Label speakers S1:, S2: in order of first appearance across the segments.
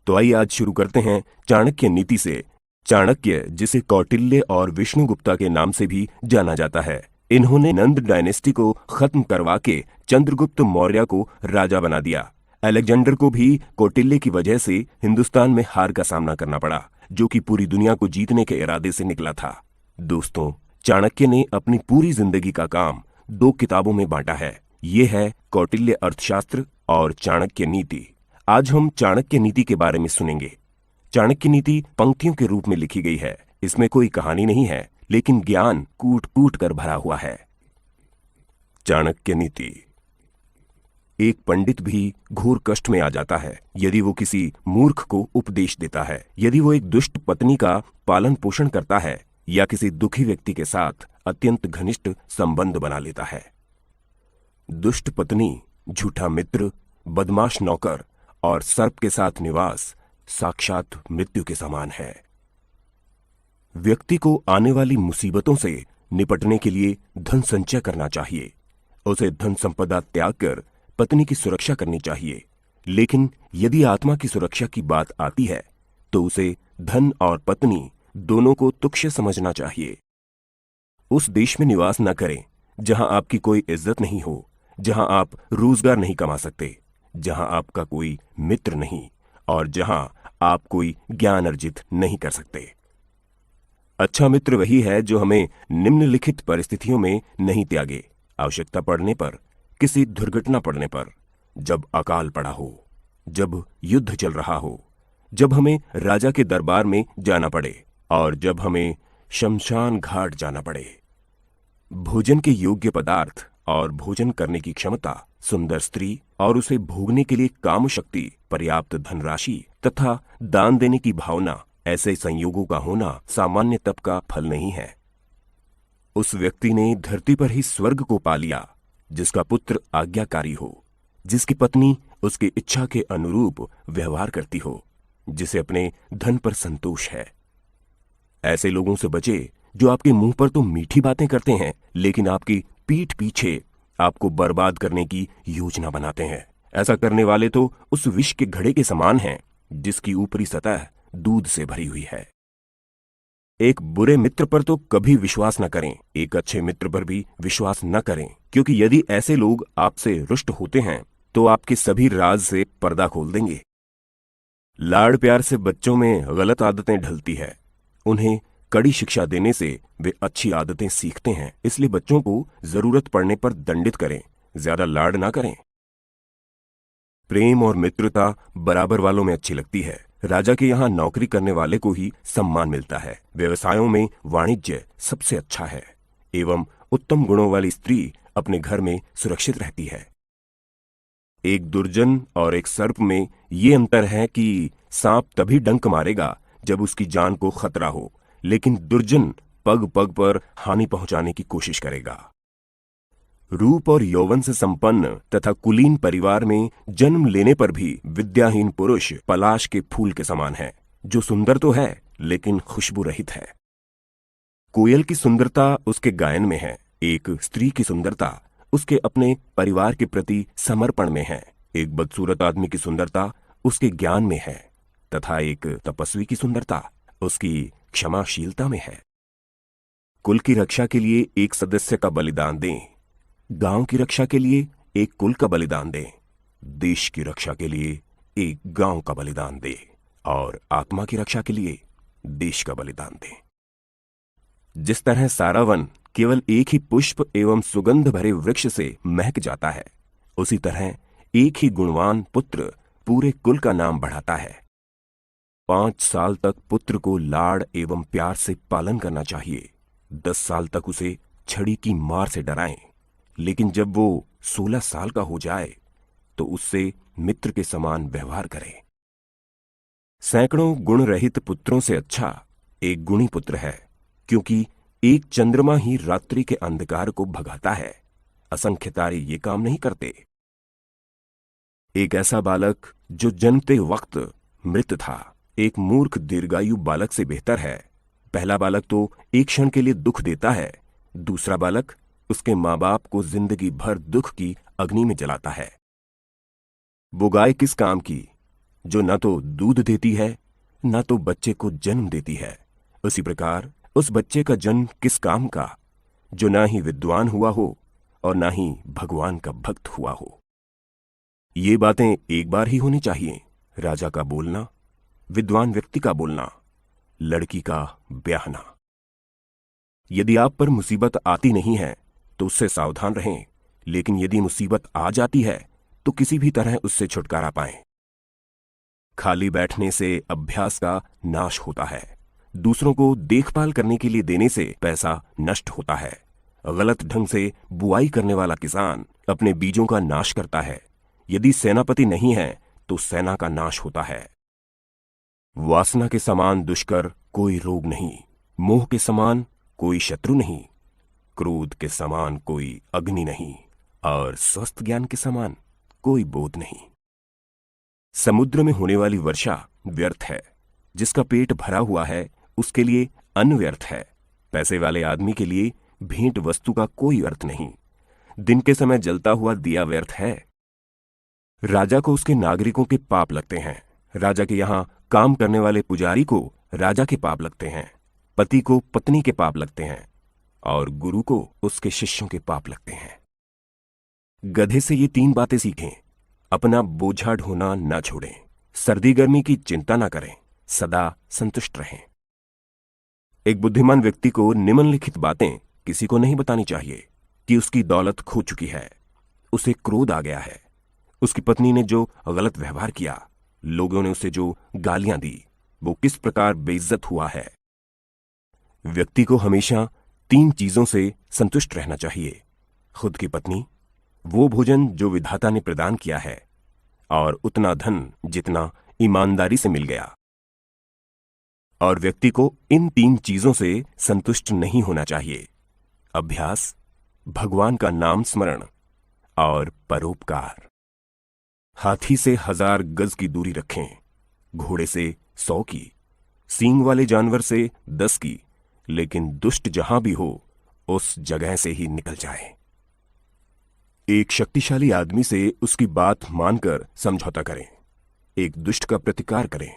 S1: तो आइए आज शुरू करते हैं चाणक्य नीति से। चाणक्य, जिसे कौटिल्य और विष्णुगुप्ता के नाम से भी जाना जाता है, इन्होंने नंद डायनेस्टी को खत्म करवा के चंद्रगुप्त मौर्य को राजा बना दिया। अलेक्जेंडर को भी कौटिल्य की वजह से हिंदुस्तान में हार का सामना करना पड़ा, जो कि पूरी दुनिया को जीतने के इरादे से निकला था। दोस्तों, चाणक्य ने अपनी पूरी जिंदगी का काम 2 किताबों में बांटा है। ये है कौटिल्य अर्थशास्त्र और चाणक्य नीति। आज हम चाणक्य नीति के बारे में सुनेंगे। चाणक्य नीति पंक्तियों के रूप में लिखी गई है। इसमें कोई कहानी नहीं है, लेकिन ज्ञान कूट कूट कर भरा हुआ है। चाणक्य नीति। एक पंडित भी घोर कष्ट में आ जाता है यदि वो किसी मूर्ख को उपदेश देता है, यदि वो एक दुष्ट पत्नी का पालन पोषण करता है या किसी दुखी व्यक्ति के साथ अत्यंत घनिष्ठ संबंध बना लेता है। दुष्ट पत्नी, झूठा मित्र, बदमाश नौकर और सर्प के साथ निवास साक्षात मृत्यु के समान है। व्यक्ति को आने वाली मुसीबतों से निपटने के लिए धन संचय करना चाहिए। उसे धन संपदा त्याग कर पत्नी की सुरक्षा करनी चाहिए। लेकिन यदि आत्मा की सुरक्षा की बात आती है तो उसे धन और पत्नी दोनों को तुच्छ समझना चाहिए। उस देश में निवास न करें जहां आपकी कोई इज्जत नहीं हो, जहां आप रोजगार नहीं कमा सकते, जहां आपका कोई मित्र नहीं और जहां आप कोई ज्ञान अर्जित नहीं कर सकते। अच्छा मित्र वही है जो हमें निम्नलिखित परिस्थितियों में नहीं त्यागे। आवश्यकता पड़ने पर, किसी दुर्घटना पड़ने पर, जब अकाल पड़ा हो, जब युद्ध चल रहा हो, जब हमें राजा के दरबार में जाना पड़े और जब हमें शमशान घाट जाना पड़े। भोजन के योग्य पदार्थ और भोजन करने की क्षमता, सुंदर स्त्री और उसे भोगने के लिए काम शक्ति, पर्याप्त धनराशि तथा दान देने की भावना, ऐसे संयोगों का होना सामान्य तप का फल नहीं है। उस व्यक्ति ने धरती पर ही स्वर्ग को पा लिया जिसका पुत्र आज्ञाकारी हो, जिसकी पत्नी उसकी इच्छा के अनुरूप व्यवहार करती हो, जिसे अपने धन पर संतोष है। ऐसे लोगों से बचे जो आपके मुंह पर तो मीठी बातें करते हैं, लेकिन आपकी पीठ पीछे आपको बर्बाद करने की योजना बनाते हैं। ऐसा करने वाले तो उस विष के घड़े के समान हैं जिसकी ऊपरी सतह दूध से भरी हुई है। एक बुरे मित्र पर तो कभी विश्वास न करें, एक अच्छे मित्र पर भी विश्वास न करें, क्योंकि यदि ऐसे लोग आपसे रुष्ट होते हैं तो आपके सभी राज से पर्दा खोल देंगे। लाड़ प्यार से बच्चों में गलत आदतें ढलती है। उन्हें कड़ी शिक्षा देने से वे अच्छी आदतें सीखते हैं। इसलिए बच्चों को जरूरत पड़ने पर दंडित करें, ज्यादा लाड़ ना करें। प्रेम और मित्रता बराबर वालों में अच्छी लगती है। राजा के यहाँ नौकरी करने वाले को ही सम्मान मिलता है। व्यवसायों में वाणिज्य सबसे अच्छा है एवं उत्तम गुणों वाली स्त्री अपने घर में सुरक्षित रहती है। एक दुर्जन और एक सर्प में ये अंतर है कि सांप तभी डंक मारेगा जब उसकी जान को खतरा हो, लेकिन दुर्जन पग पग पर हानि पहुंचाने की कोशिश करेगा। रूप और यौवन से संपन्न तथा कुलीन परिवार में जन्म लेने पर भी विद्याहीन पुरुष पलाश के फूल के समान है, जो सुंदर तो है लेकिन खुशबू रहित है। कोयल की सुंदरता उसके गायन में है, एक स्त्री की सुंदरता उसके अपने परिवार के प्रति समर्पण में है, एक बदसूरत आदमी की सुंदरता उसके ज्ञान में है तथा एक तपस्वी की सुंदरता उसकी क्षमाशीलता में है। कुल की रक्षा के लिए एक सदस्य का बलिदान दें, गांव की रक्षा के लिए एक कुल का बलिदान दें, देश की रक्षा के लिए एक गांव का बलिदान दें और आत्मा की रक्षा के लिए देश का बलिदान दें। जिस तरह सारा वन केवल एक ही पुष्प एवं सुगंध भरे वृक्ष से महक जाता है, उसी तरह एक ही गुणवान पुत्र पूरे कुल का नाम बढ़ाता है। 5 साल तक पुत्र को लाड़ एवं प्यार से पालन करना चाहिए। 10 साल तक उसे छड़ी की मार से डराएं, लेकिन जब वो 16 साल का हो जाए तो उससे मित्र के समान व्यवहार करें। सैकड़ों गुण रहित पुत्रों से अच्छा एक गुणी पुत्र है, क्योंकि एक चंद्रमा ही रात्रि के अंधकार को भगाता है, असंख्य तारे ये काम नहीं करते। एक ऐसा बालक जो जन्मते वक्त मृत था, एक मूर्ख दीर्घायु बालक से बेहतर है। पहला बालक तो एक क्षण के लिए दुख देता है, दूसरा बालक उसके माँ बाप को जिंदगी भर दुख की अग्नि में जलाता है। वो गाय किस काम की जो न तो दूध देती है न तो बच्चे को जन्म देती है, उसी प्रकार उस बच्चे का जन्म किस काम का जो ना ही विद्वान हुआ हो और ना ही भगवान का भक्त हुआ हो। ये बातें एक बार ही होनी चाहिए, राजा का बोलना, विद्वान व्यक्ति का बोलना, लड़की का ब्याहना। यदि आप पर मुसीबत आती नहीं है तो उससे सावधान रहें, लेकिन यदि मुसीबत आ जाती है तो किसी भी तरह उससे छुटकारा पाएं। खाली बैठने से अभ्यास का नाश होता है। दूसरों को देखभाल करने के लिए देने से पैसा नष्ट होता है। गलत ढंग से बुआई करने वाला किसान अपने बीजों का नाश करता है। यदि सेनापति नहीं है तो सेना का नाश होता है। वासना के समान दुष्कर कोई रोग नहीं, मोह के समान कोई शत्रु नहीं, क्रोध के समान कोई अग्नि नहीं और स्वस्थ ज्ञान के समान कोई बोध नहीं। समुद्र में होने वाली वर्षा व्यर्थ है, जिसका पेट भरा हुआ है उसके लिए अन्न व्यर्थ है। पैसे वाले आदमी के लिए भेंट वस्तु का कोई अर्थ नहीं। दिन के समय जलता हुआ दिया व्यर्थ है। राजा को उसके नागरिकों के पाप लगते हैं। राजा के यहां काम करने वाले पुजारी को राजा के पाप लगते हैं, पति को पत्नी के पाप लगते हैं और गुरु को उसके शिष्यों के पाप लगते हैं। गधे से ये 3 बातें सीखें। अपना बोझा ढोना ना छोड़ें, सर्दी गर्मी की चिंता ना करें, सदा संतुष्ट रहें। एक बुद्धिमान व्यक्ति को निम्नलिखित बातें किसी को नहीं बतानी चाहिए कि उसकी दौलत खो चुकी है, उसे क्रोध आ गया है, उसकी पत्नी ने जो गलत व्यवहार किया, लोगों ने उसे जो गालियां दी, वो किस प्रकार बेइज्जत हुआ है। व्यक्ति को हमेशा 3 चीजों से संतुष्ट रहना चाहिए: खुद की पत्नी, वो भोजन जो विधाता ने प्रदान किया है और उतना धन जितना ईमानदारी से मिल गया। और व्यक्ति को इन 3 चीजों से संतुष्ट नहीं होना चाहिए: अभ्यास, भगवान का नाम स्मरण और परोपकार। हाथी से 1000 गज की दूरी रखें, घोड़े से 100 की, सींग वाले जानवर से 10 की, लेकिन दुष्ट जहां भी हो उस जगह से ही निकल जाए। एक शक्तिशाली आदमी से उसकी बात मानकर समझौता करें, एक दुष्ट का प्रतिकार करें,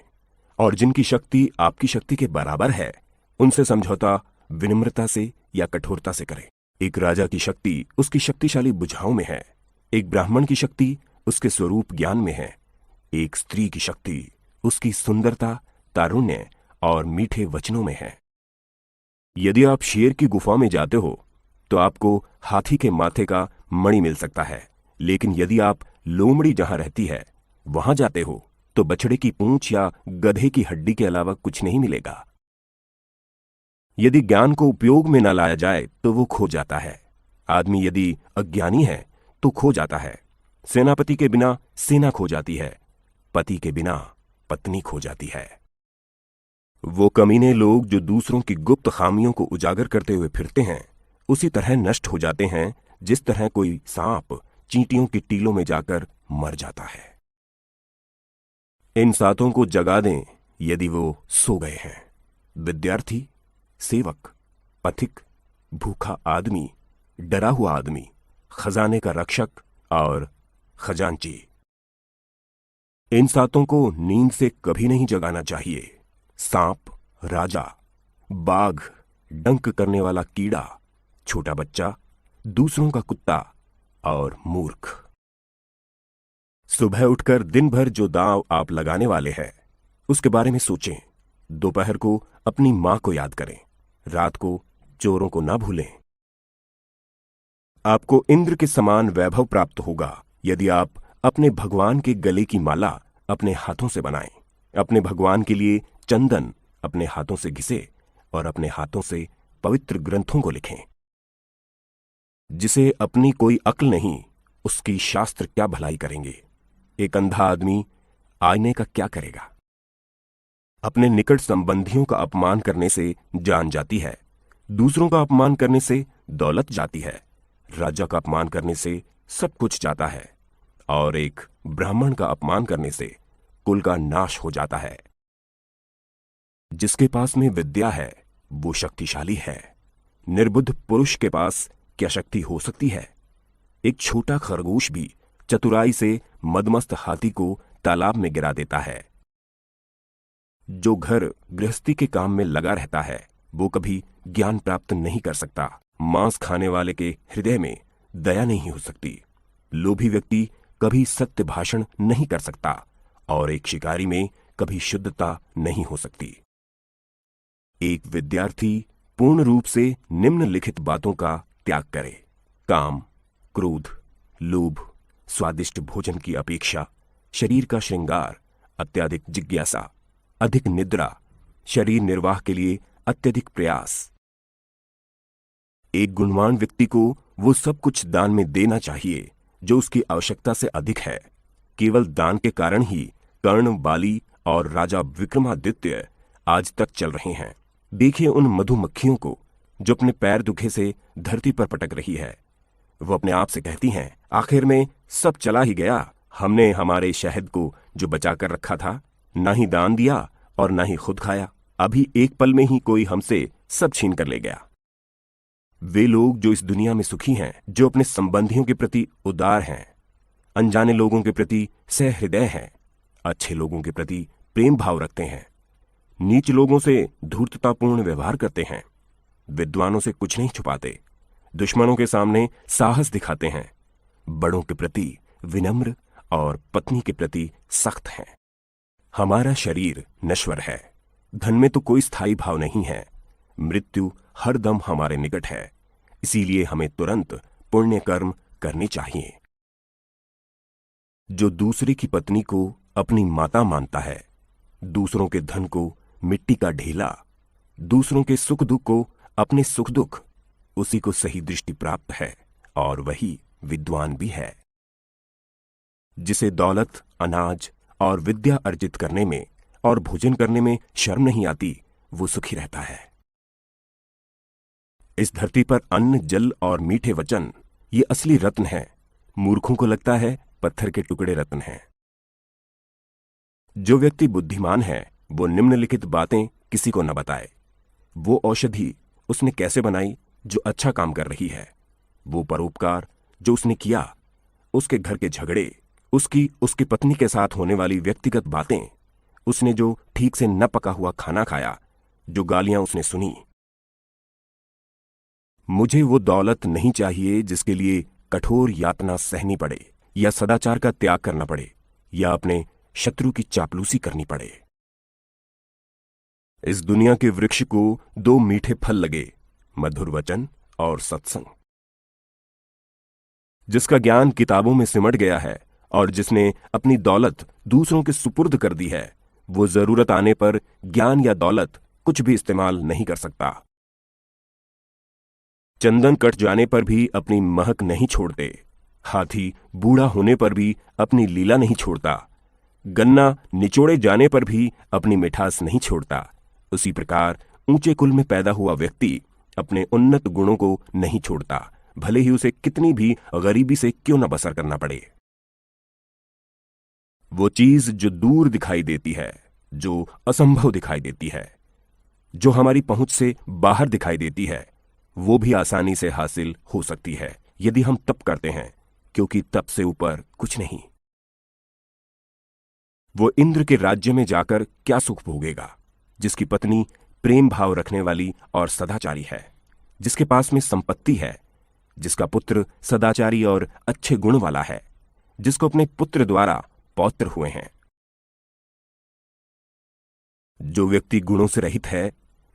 S1: और जिनकी शक्ति आपकी शक्ति के बराबर है उनसे समझौता विनम्रता से या कठोरता से करें। एक राजा की शक्ति उसकी शक्तिशाली बुझाओं में है, एक ब्राह्मण की शक्ति उसके स्वरूप ज्ञान में है, एक स्त्री की शक्ति उसकी सुंदरता, तारुण्य और मीठे वचनों में है। यदि आप शेर की गुफा में जाते हो तो आपको हाथी के माथे का मणि मिल सकता है, लेकिन यदि आप लोमड़ी जहां रहती है वहां जाते हो तो बछड़े की पूंछ या गधे की हड्डी के अलावा कुछ नहीं मिलेगा। यदि ज्ञान को उपयोग में न लाया जाए तो वो खो जाता है। आदमी यदि अज्ञानी है तो खो जाता है। सेनापति के बिना सेना खो जाती है, पति के बिना पत्नी खो जाती है। वो कमीने लोग जो दूसरों की गुप्त खामियों को उजागर करते हुए फिरते हैं उसी तरह नष्ट हो जाते हैं जिस तरह कोई सांप चींटियों की टीलों में जाकर मर जाता है। इन 7 को जगा दें यदि वो सो गए हैं: विद्यार्थी, सेवक, पथिक, भूखा आदमी, डरा हुआ आदमी, खजाने का रक्षक और खजांची। इन 7 को नींद से कभी नहीं जगाना चाहिए। सांप, राजा, बाघ, डंक करने वाला कीड़ा, छोटा बच्चा, दूसरों का कुत्ता और मूर्ख। सुबह उठकर दिन भर जो दांव आप लगाने वाले हैं उसके बारे में सोचें। दोपहर को अपनी मां को याद करें, रात को चोरों को ना भूलें। आपको इंद्र के समान वैभव प्राप्त होगा यदि आप अपने भगवान के गले की माला अपने हाथों से बनाएं, अपने भगवान के लिए चंदन अपने हाथों से घिसे और अपने हाथों से पवित्र ग्रंथों को लिखें। जिसे अपनी कोई अक्ल नहीं उसकी शास्त्र क्या भलाई करेंगे। एक अंधा आदमी आईने का क्या करेगा। अपने निकट संबंधियों का अपमान करने से जान जाती है, दूसरों का अपमान करने से दौलत जाती है, राजा का अपमान करने से सब कुछ जाता है और एक ब्राह्मण का अपमान करने से कुल का नाश हो जाता है। जिसके पास में विद्या है वो शक्तिशाली है। निर्बुद्ध पुरुष के पास क्या शक्ति हो सकती है। एक छोटा खरगोश भी चतुराई से मदमस्त हाथी को तालाब में गिरा देता है। जो घर गृहस्थी के काम में लगा रहता है वो कभी ज्ञान प्राप्त नहीं कर सकता। मांस खाने वाले के हृदय में दया नहीं हो सकती। लोभी व्यक्ति कभी सत्य भाषण नहीं कर सकता और एक शिकारी में कभी शुद्धता नहीं हो सकती। एक विद्यार्थी पूर्ण रूप से निम्नलिखित बातों का त्याग करे: काम, क्रोध, लोभ, स्वादिष्ट भोजन की अपेक्षा, शरीर का श्रृंगार, अत्यधिक जिज्ञासा, अधिक निद्रा, शरीर निर्वाह के लिए अत्यधिक प्रयास। एक गुणवान व्यक्ति को वो सब कुछ दान में देना चाहिए जो उसकी आवश्यकता से अधिक है। केवल दान के कारण ही कर्ण, बाली और राजा विक्रमादित्य आज तक चल रहे हैं। देखिए उन मधुमक्खियों को जो अपने पैर दुखे से धरती पर पटक रही है। वो अपने आप से कहती हैं, आखिर में सब चला ही गया। हमने हमारे शहद को जो बचा कर रखा था ना ही दान दिया और ना ही खुद खाया। अभी एक पल में ही कोई हमसे सब छीन कर ले गया। वे लोग जो इस दुनिया में सुखी हैं, जो अपने संबंधियों के प्रति उदार हैं, अनजाने लोगों के प्रति सहृदय हैं, अच्छे लोगों के प्रति प्रेम भाव रखते हैं, नीच लोगों से धूर्ततापूर्ण व्यवहार करते हैं, विद्वानों से कुछ नहीं छुपाते, दुश्मनों के सामने साहस दिखाते हैं, बड़ों के प्रति विनम्र और पत्नी के प्रति सख्त हैं। हमारा शरीर नश्वर है, धन में तो कोई स्थायी भाव नहीं है, मृत्यु हर दम हमारे निकट है, इसीलिए हमें तुरंत पुण्य कर्म करने चाहिए। जो दूसरे की पत्नी को अपनी माता मानता है, दूसरों के धन को मिट्टी का ढेला, दूसरों के सुख दुख को अपने सुख दुख, उसी को सही दृष्टि प्राप्त है और वही विद्वान भी है। जिसे दौलत, अनाज और विद्या अर्जित करने में और भोजन करने में शर्म नहीं आती, वो सुखी रहता है। इस धरती पर अन्न, जल और मीठे वचन ये असली रत्न हैं। मूर्खों को लगता है पत्थर के टुकड़े रत्न हैं। जो व्यक्ति बुद्धिमान है वो निम्नलिखित बातें किसी को न बताए। वो औषधि उसने कैसे बनाई जो अच्छा काम कर रही है, वो परोपकार जो उसने किया, उसके घर के झगड़े, उसकी पत्नी के साथ होने वाली व्यक्तिगत बातें, उसने जो ठीक से न पका हुआ खाना खाया, जो गालियां उसने सुनी। मुझे वो दौलत नहीं चाहिए जिसके लिए कठोर यातना सहनी पड़े या सदाचार का त्याग करना पड़े या अपने शत्रु की चापलूसी करनी पड़े। इस दुनिया के वृक्ष को दो मीठे फल लगे, मधुर वचन और सत्संग। जिसका ज्ञान किताबों में सिमट गया है और जिसने अपनी दौलत दूसरों के सुपुर्द कर दी है, वो जरूरत आने पर ज्ञान या दौलत कुछ भी इस्तेमाल नहीं कर सकता। चंदन कट जाने पर भी अपनी महक नहीं छोड़ते, हाथी बूढ़ा होने पर भी अपनी लीला नहीं छोड़ता, गन्ना निचोड़े जाने पर भी अपनी मिठास नहीं छोड़ता। उसी प्रकार ऊंचे कुल में पैदा हुआ व्यक्ति अपने उन्नत गुणों को नहीं छोड़ता, भले ही उसे कितनी भी गरीबी से क्यों न बसर करना पड़े। वो चीज जो दूर दिखाई देती है, जो असंभव दिखाई देती है, जो हमारी पहुंच से बाहर दिखाई देती है, वो भी आसानी से हासिल हो सकती है यदि हम तप करते हैं, क्योंकि तप से ऊपर कुछ नहीं। वो इंद्र के राज्य में जाकर क्या सुख भोगेगा, जिसकी पत्नी प्रेम भाव रखने वाली और सदाचारी है, जिसके पास में संपत्ति है, जिसका पुत्र सदाचारी और अच्छे गुण वाला है, जिसको अपने पुत्र द्वारा पौत्र हुए हैं। जो व्यक्ति गुणों से रहित है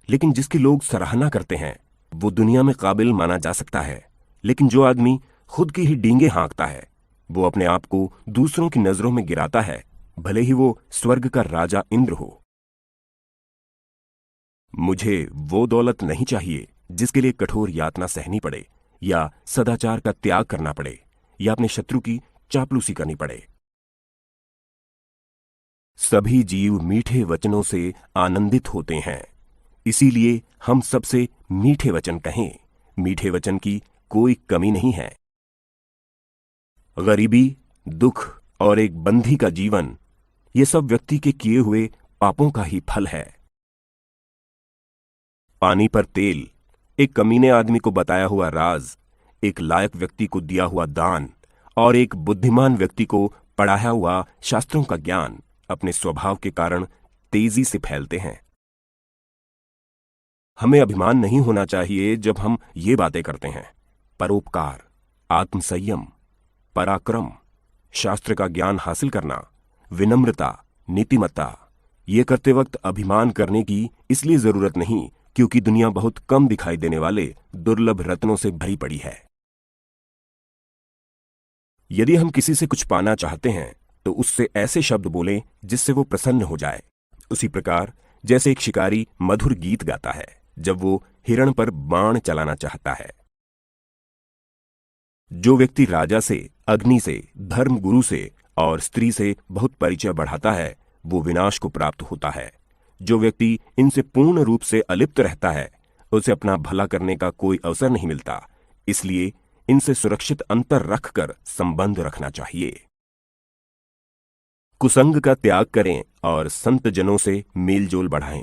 S1: लेकिन जिसकी लोग सराहना करते हैं, वो दुनिया में काबिल माना जा सकता है। लेकिन जो आदमी खुद की ही डींगे हाँकता है, वो अपने आप को दूसरों की नजरों में गिराता है, भले ही वो स्वर्ग का राजा इंद्र हो। मुझे वो दौलत नहीं चाहिए जिसके लिए कठोर यातना सहनी पड़े या सदाचार का त्याग करना पड़े या अपने शत्रु की चापलूसी करनी पड़े। सभी जीव मीठे वचनों से आनंदित होते हैं, इसीलिए हम सबसे मीठे वचन कहें। मीठे वचन की कोई कमी नहीं है। गरीबी, दुख और एक बंधी का जीवन, ये सब व्यक्ति के किए हुए पापों का ही फल है। पानी पर तेल, एक कमीने आदमी को बताया हुआ राज, एक लायक व्यक्ति को दिया हुआ दान और एक बुद्धिमान व्यक्ति को पढ़ाया हुआ शास्त्रों का ज्ञान अपने स्वभाव के कारण तेजी से फैलते हैं। हमें अभिमान नहीं होना चाहिए जब हम ये बातें करते हैं। परोपकार, आत्मसंयम, पराक्रम, शास्त्र का ज्ञान हासिल करना, विनम्रता, नीतिमत्ता, ये करते वक्त अभिमान करने की इसलिए जरूरत नहीं क्योंकि दुनिया बहुत कम दिखाई देने वाले दुर्लभ रत्नों से भरी पड़ी है। यदि हम किसी से कुछ पाना चाहते हैं तो उससे ऐसे शब्द बोलें जिससे वो प्रसन्न हो जाए। उसी प्रकार जैसे एक शिकारी मधुर गीत गाता है जब वो हिरण पर बाण चलाना चाहता है। जो व्यक्ति राजा से, अग्नि से, धर्म गुरु से और स्त्री से बहुत परिचय बढ़ाता है वो विनाश को प्राप्त होता है। जो व्यक्ति इनसे पूर्ण रूप से अलिप्त रहता है उसे अपना भला करने का कोई अवसर नहीं मिलता। इसलिए इनसे सुरक्षित अंतर रखकर संबंध रखना चाहिए। कुसंग का त्याग करें और संत जनों से मेलजोल बढ़ाएं।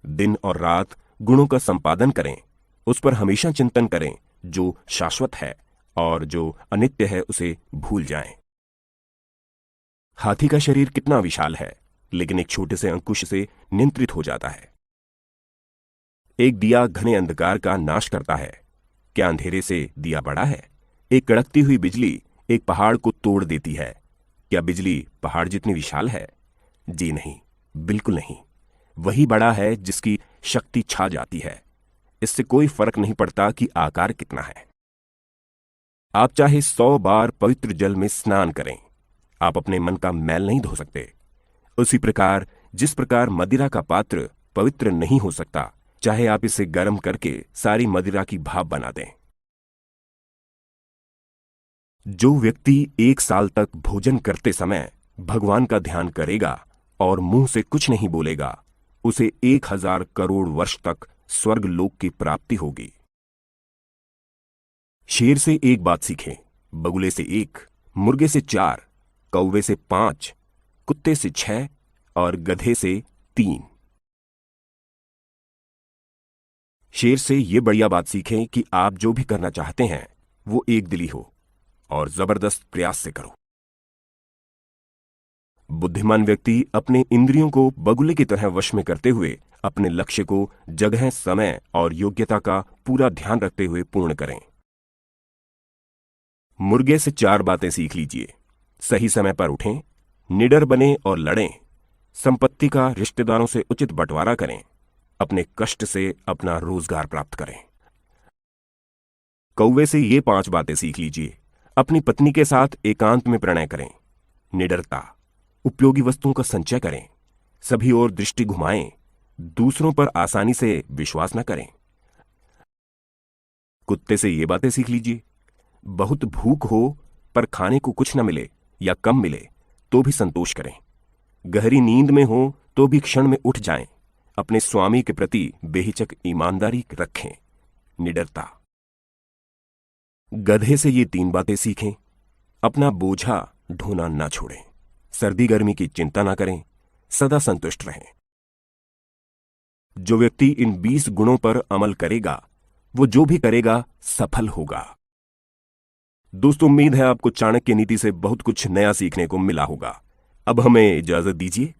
S1: दिन और रात गुणों का संपादन करें। उस पर हमेशा चिंतन करें जो शाश्वत है और जो अनित्य है उसे भूल जाएं। हाथी का शरीर कितना विशाल है लेकिन एक छोटे से अंकुश से नियंत्रित हो जाता है। एक दिया घने अंधकार का नाश करता है। क्या अंधेरे से दिया बड़ा है? एक कड़कती हुई बिजली एक पहाड़ को तोड़ देती है। क्या बिजली पहाड़ जितनी विशाल है? जी नहीं, बिल्कुल नहीं। वही बड़ा है जिसकी शक्ति छा जाती है। इससे कोई फर्क नहीं पड़ता कि आकार कितना है। आप चाहे 100 बार पवित्र जल में स्नान करें, आप अपने मन का मैल नहीं धो सकते। उसी प्रकार जिस प्रकार मदिरा का पात्र पवित्र नहीं हो सकता, चाहे आप इसे गर्म करके सारी मदिरा की भाप बना दें। जो व्यक्ति 1 साल तक भोजन करते समय भगवान का ध्यान करेगा और मुंह से कुछ नहीं बोलेगा, उसे 1000 करोड़ वर्ष तक स्वर्ग लोक की प्राप्ति होगी। शेर से एक बात सीखें, बगुले से 1, मुर्गे से 4, कौवे से 5, कुत्ते से 6 और गधे से 3। शेर से यह बढ़िया बात सीखें कि आप जो भी करना चाहते हैं वो एक दिली हो और जबरदस्त प्रयास से करो। बुद्धिमान व्यक्ति अपने इंद्रियों को बगुले की तरह वश में करते हुए अपने लक्ष्य को जगह, समय और योग्यता का पूरा ध्यान रखते हुए पूर्ण करें। मुर्गे से 4 बातें सीख लीजिए। सही समय पर उठें, निडर बने और लड़ें, संपत्ति का रिश्तेदारों से उचित बंटवारा करें, अपने कष्ट से अपना रोजगार प्राप्त करें। कौवे से ये 5 बातें सीख लीजिए। अपनी पत्नी के साथ एकांत में प्रणय करें, निडरता, उपयोगी वस्तुओं का संचय करें, सभी ओर दृष्टि घुमाएं, दूसरों पर आसानी से विश्वास न करें। कुत्ते से ये बातें सीख लीजिए। बहुत भूख हो पर खाने को कुछ न मिले या कम मिले तो भी संतोष करें। गहरी नींद में हो तो भी क्षण में उठ जाएं। अपने स्वामी के प्रति बेहिचक ईमानदारी रखें, निडरता। गधे से ये 3 बातें सीखें। अपना बोझा ढोना न छोड़ें, सर्दी गर्मी की चिंता न करें, सदा संतुष्ट रहें। जो व्यक्ति इन 20 गुणों पर अमल करेगा वो जो भी करेगा सफल होगा। दोस्तों, उम्मीद है आपको चाणक्य नीति से बहुत कुछ नया सीखने को मिला होगा। अब हमें इजाजत दीजिए।